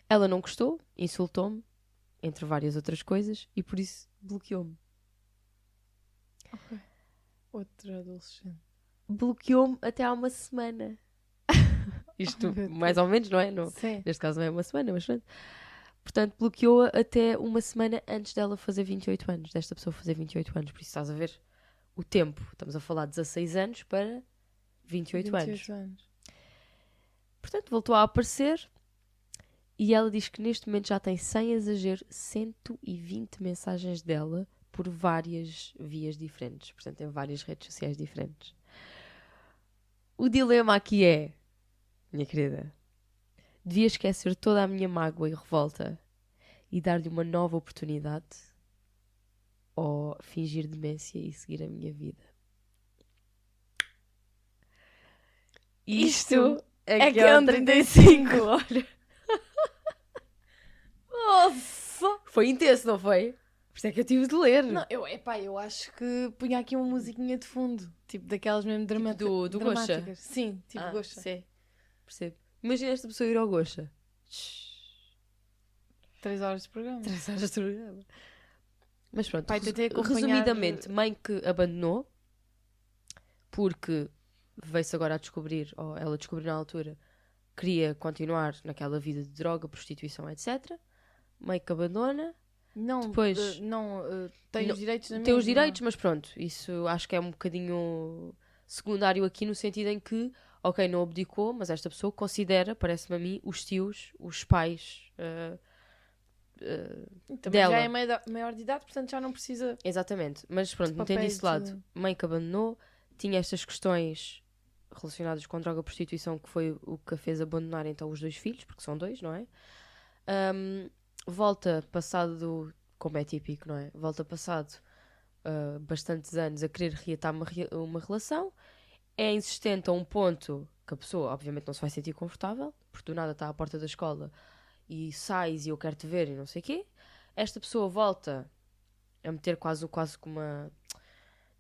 Ela não gostou, insultou-me, entre várias outras coisas, e por isso bloqueou-me. Ok. Outra adolescente. Bloqueou-me até há uma semana. Isto, mais ou menos, não é? Não, Sim. neste caso não é uma semana, mas pronto. Portanto, bloqueou-a até uma semana antes dela fazer 28 anos. Desta pessoa fazer 28 anos. Por isso estás a ver o tempo. Estamos a falar de 16 anos para 28 anos. Portanto, voltou a aparecer. E ela diz que neste momento já tem, sem exagero, 120 mensagens dela por várias vias diferentes. Portanto, em várias redes sociais diferentes. O dilema aqui é, minha querida, devia esquecer toda a minha mágoa e revolta e dar-lhe uma nova oportunidade ou fingir demência e seguir a minha vida? Isto é que é um 35. Olha. Nossa! Foi intenso, não foi? Por isso é que eu tive de ler. Não, eu acho que punha aqui uma musiquinha de fundo. Tipo daquelas mesmo do dramáticas. Gosha? Sim, tipo Gosha. Sim, percebo. Imagina esta pessoa ir ao Gosha. 3 horas de programa. 3 horas de programa. Mas pronto, Pai, tentei acompanhar... resumidamente, mãe que abandonou porque veio-se agora a descobrir, ou ela descobriu na altura, queria continuar naquela vida de droga, prostituição, etc. Mãe que abandona. Não, depois tem os direitos na tem mesma. os direitos, mas pronto, isso acho que é um bocadinho secundário aqui no sentido em que, ok, não abdicou, mas esta pessoa considera, parece-me a mim, os tios, os pais Também dela. já é maior de idade, portanto já não precisa... Exatamente, mas pronto, metendo esse lado, mãe que abandonou, tinha estas questões relacionadas com droga e prostituição, que foi o que a fez abandonar então os 2 filhos, porque são 2, não é? Volta passado, como é típico, não é? Volta passado bastantes anos a querer reatar uma relação, é insistente a um ponto que a pessoa obviamente não se vai sentir confortável, porque do nada está à porta da escola e sais e eu quero te ver e não sei o quê. Esta pessoa volta a meter quase como uma...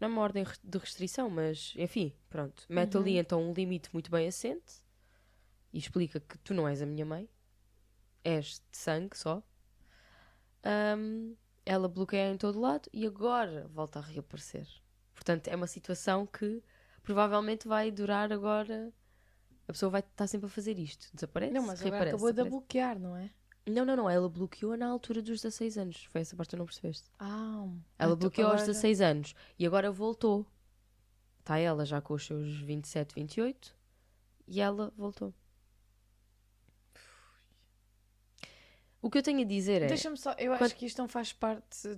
não é uma ordem de restrição, mas enfim, pronto. Mete ali então um limite muito bem assente e explica que tu não és a minha mãe, és de sangue só. Ela bloqueia em todo lado e agora volta a reaparecer. Portanto, é uma situação que provavelmente vai durar agora. A pessoa vai estar sempre a fazer isto. Desaparece, Não, mas agora reaparece, acabou de desaparece. bloquear, não é? Não. Ela bloqueou na altura dos 16 anos. Foi essa parte que tu não percebeste. Ela então bloqueou aos 16 anos e agora voltou. Está ela já com os seus 27, 28 e ela voltou. O que eu tenho a dizer é... Deixa-me só, eu acho que isto não faz parte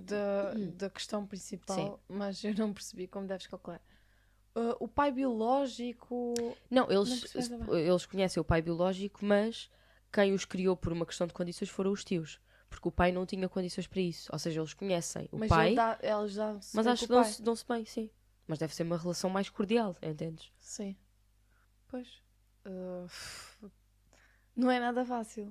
da questão principal, Sim. mas eu não percebi como deves calcular. O pai biológico... Não, eles conhecem o pai biológico, mas quem os criou por uma questão de condições foram os tios. Porque o pai não tinha condições para isso. Ou seja, eles conhecem o pai... Eles dão-se mas bem acho com o que pai. dão-se bem, sim. Mas deve ser uma relação mais cordial, entendes? Sim. Pois. Não é nada fácil.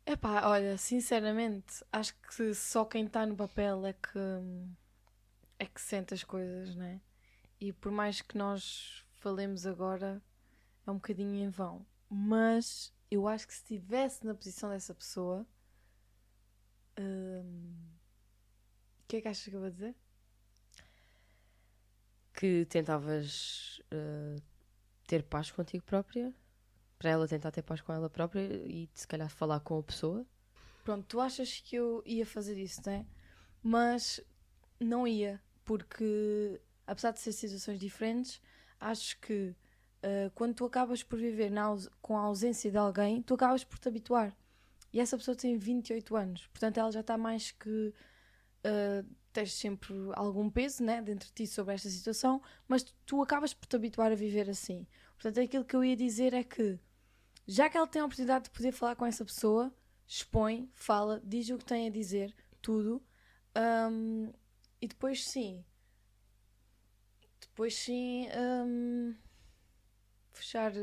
Epá, olha, sinceramente, acho que só quem está no papel é que sente as coisas, né? E por mais que nós falemos agora, é um bocadinho em vão. Mas eu acho que se estivesse na posição dessa pessoa, o que é que achas que eu vou dizer? Que tentavas ter paz contigo própria? para ela tentar ter paz com ela própria e se calhar falar com a pessoa. Pronto, tu achas que eu ia fazer isso, não é? Mas não ia, porque apesar de ser situações diferentes, acho que quando tu acabas por viver com a ausência de alguém, tu acabas por te habituar. E essa pessoa tem 28 anos, portanto ela já está mais que. Tens sempre algum peso, né, dentro de ti sobre esta situação, mas tu acabas por te habituar a viver assim. Portanto, aquilo que eu ia dizer é que, já que ela tem a oportunidade de poder falar com essa pessoa, expõe, fala, diz o que tem a dizer, tudo, e depois sim, fechar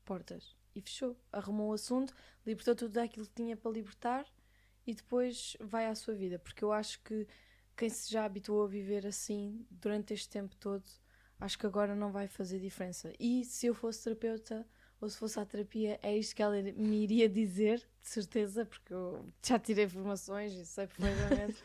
portas. E fechou, arrumou o assunto, libertou tudo aquilo que tinha para libertar e depois vai à sua vida, porque eu acho que quem se já habituou a viver assim durante este tempo todo, acho que agora não vai fazer diferença. E se eu fosse terapeuta ou se fosse à terapia, é isto que ela me iria dizer, de certeza, porque eu já tirei formações e sei perfeitamente.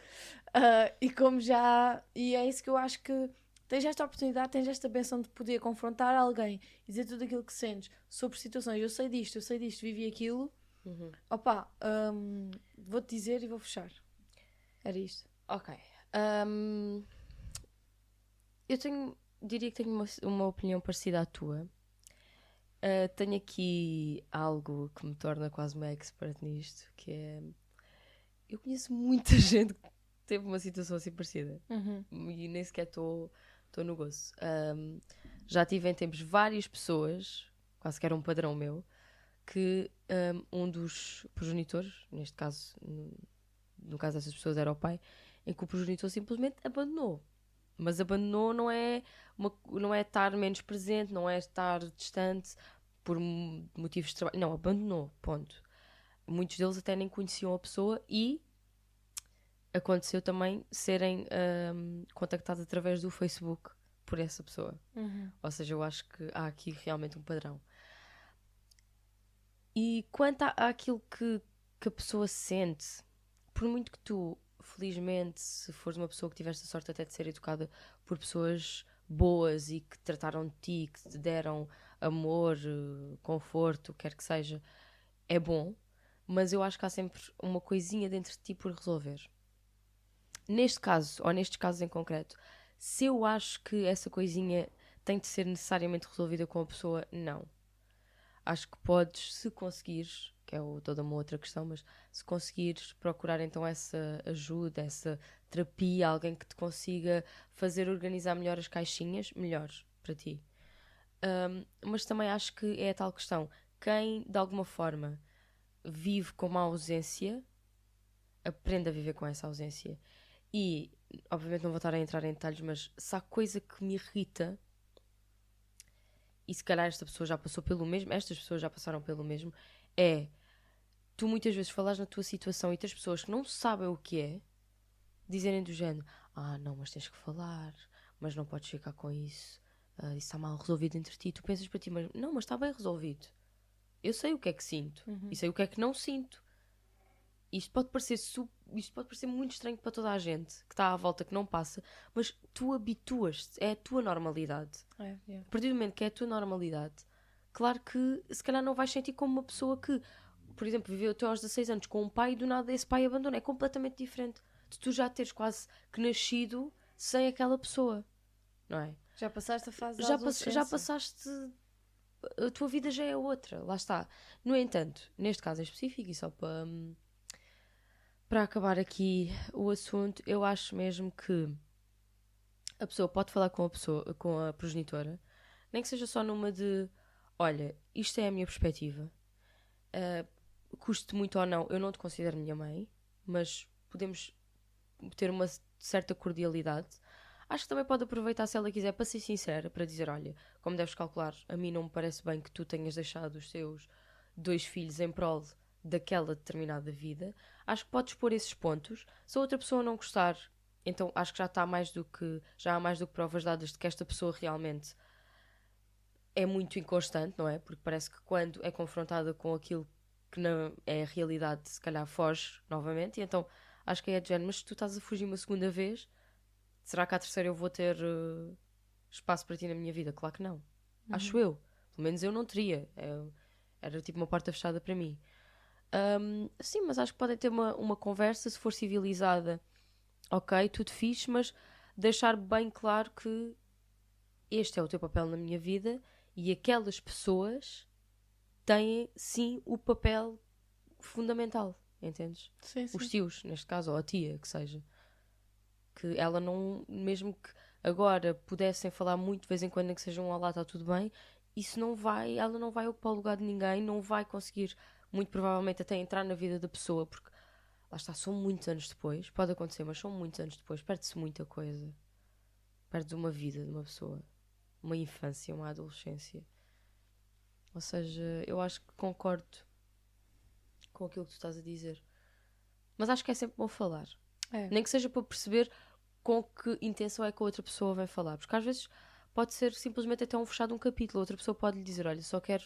E é isso que eu acho que tens esta oportunidade, tens esta benção de poder confrontar alguém e dizer tudo aquilo que sentes sobre situações. Eu sei disto, vivi aquilo. Opa, vou-te dizer e vou fechar. Era isto. Ok. Eu diria que tenho uma opinião parecida à tua. Tenho aqui algo que me torna quase uma expert nisto, que é... Eu conheço muita gente que teve uma situação assim parecida. E nem sequer estou no gozo. Já tive em tempos várias pessoas, quase que era um padrão meu, que um dos progenitores, neste caso, no caso dessas pessoas era o pai, em que o progenitor simplesmente abandonou. Mas abandonou não é estar menos presente, não é estar distante por motivos de trabalho. Não, abandonou, ponto. Muitos deles até nem conheciam a pessoa e aconteceu também serem contactados através do Facebook por essa pessoa. Ou seja, eu acho que há aqui realmente um padrão. E quanto àquilo que a pessoa sente, por muito que tu, felizmente, se fores uma pessoa que tiveste a sorte até de ser educada por pessoas boas e que trataram de ti, que te deram amor, conforto, o que quer que seja, é bom, mas eu acho que há sempre uma coisinha dentro de ti por resolver. Neste caso, ou nestes casos em concreto, se eu acho que essa coisinha tem de ser necessariamente resolvida com a pessoa, não. Acho que podes, se conseguires, que é toda uma outra questão, mas se conseguires procurar então essa ajuda, essa terapia, alguém que te consiga fazer organizar melhor as caixinhas, melhor para ti. Mas também acho que é a tal questão. Quem, de alguma forma, vive com uma ausência, aprende a viver com essa ausência. E, obviamente não vou estar a entrar em detalhes, mas se há coisa que me irrita, e se calhar esta pessoa já passou pelo mesmo, estas pessoas já passaram pelo mesmo, é tu muitas vezes falas na tua situação e tens pessoas que não sabem o que é, dizerem do género, não, mas tens que falar, mas não podes ficar com isso, isso está mal resolvido entre ti. Tu pensas para ti, mas não, mas está bem resolvido. Eu sei o que é que sinto e sei o que é que não sinto. Isto pode parecer muito estranho para toda a gente que está à volta, que não passa, mas tu habituas-te, é a tua normalidade. A partir do momento que é a tua normalidade, claro que se calhar não vais sentir como uma pessoa que, por exemplo, viveu até aos 16 anos com um pai e do nada esse pai abandona. É completamente diferente de tu já teres quase que nascido sem aquela pessoa, não é? Já passaste a fase da adolescência. Já passaste... A tua vida já é outra, lá está. No entanto, neste caso em específico, e só para acabar aqui o assunto, eu acho mesmo que a pessoa pode falar com a progenitora, nem que seja só numa de, olha, isto é a minha perspectiva, custe muito ou não, eu não te considero minha mãe, mas podemos ter uma certa cordialidade. Acho que também pode aproveitar, se ela quiser, para ser sincera, para dizer, olha, como deves calcular, a mim não me parece bem que tu tenhas deixado os teus 2 filhos em prol daquela determinada vida. Acho que podes pôr esses pontos. Se a outra pessoa não gostar, então acho que já há mais do que provas dadas de que esta pessoa realmente é muito inconstante, não é? Porque parece que quando é confrontada com aquilo que não é a realidade, se calhar foge novamente. E então acho que é de género, mas se tu estás a fugir uma segunda vez, será que à terceira eu vou ter espaço para ti na minha vida? Claro que não. Acho eu. Pelo menos eu não teria. Era tipo uma porta fechada para mim. Sim, mas acho que podem ter uma conversa, se for civilizada. Ok, tudo fixe, mas deixar bem claro que este é o teu papel na minha vida e aquelas pessoas têm, sim, o papel fundamental, entendes? Sim, Os sim. tios, neste caso, ou a tia, que seja. Que ela não, mesmo que agora pudessem falar muito de vez em quando, nem que seja um olá, está tudo bem, isso não vai, ela não vai ocupar o lugar de ninguém, não vai conseguir, muito provavelmente, até entrar na vida da pessoa, porque lá está, são muitos anos depois, pode acontecer, mas são muitos anos depois, perde-se muita coisa. Perdes uma vida de uma pessoa, uma infância, uma adolescência. Ou seja, eu acho que concordo com aquilo que tu estás a dizer. Mas acho que é sempre bom falar. É. Nem que seja para perceber com que intenção é que a outra pessoa vem falar. Porque às vezes pode ser simplesmente até um fechado um capítulo. A outra pessoa pode lhe dizer, olha, só quero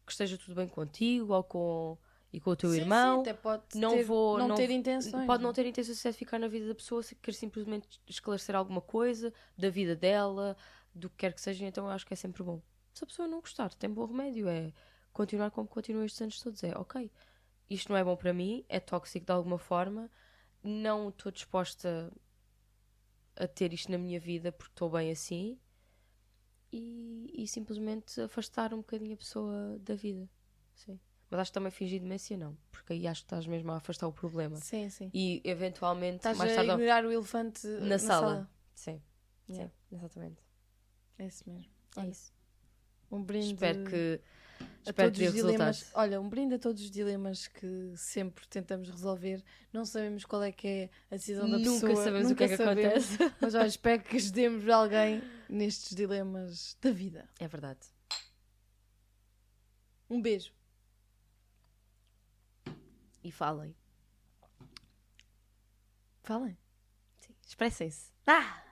que esteja tudo bem contigo ou e com o teu Sim, irmão. até pode Não ter intenções. pode não ter intenção de ficar na vida da pessoa, se quer simplesmente esclarecer alguma coisa da vida dela, do que quer que seja. Então eu acho que é sempre bom. Se a pessoa não gostar, tem bom remédio. É continuar como continuam estes anos todos. É ok, isto não é bom para mim, é tóxico de alguma forma, não estou disposta a ter isto na minha vida porque estou bem assim, e simplesmente afastar um bocadinho a pessoa da vida. Sim. Mas acho que também fingir demência não, porque aí acho que estás mesmo a afastar o problema. Sim, sim. E eventualmente Estás mais a tarde ignorar o elefante na sala. Sim, Yeah. sim, exatamente. É isso mesmo. É Olha, isso. um brinde Espero que a dê todos os dilemas. resultados. Olha, um brinde a todos os dilemas que sempre tentamos resolver. Não sabemos qual é que é a decisão da Nunca pessoa. sabemos o que é que sabemos. acontece. Mas olha, espero que ajudemos alguém nestes dilemas da vida. É verdade. Um beijo. E falem. Falem. Sim. Expressem-se. Ah!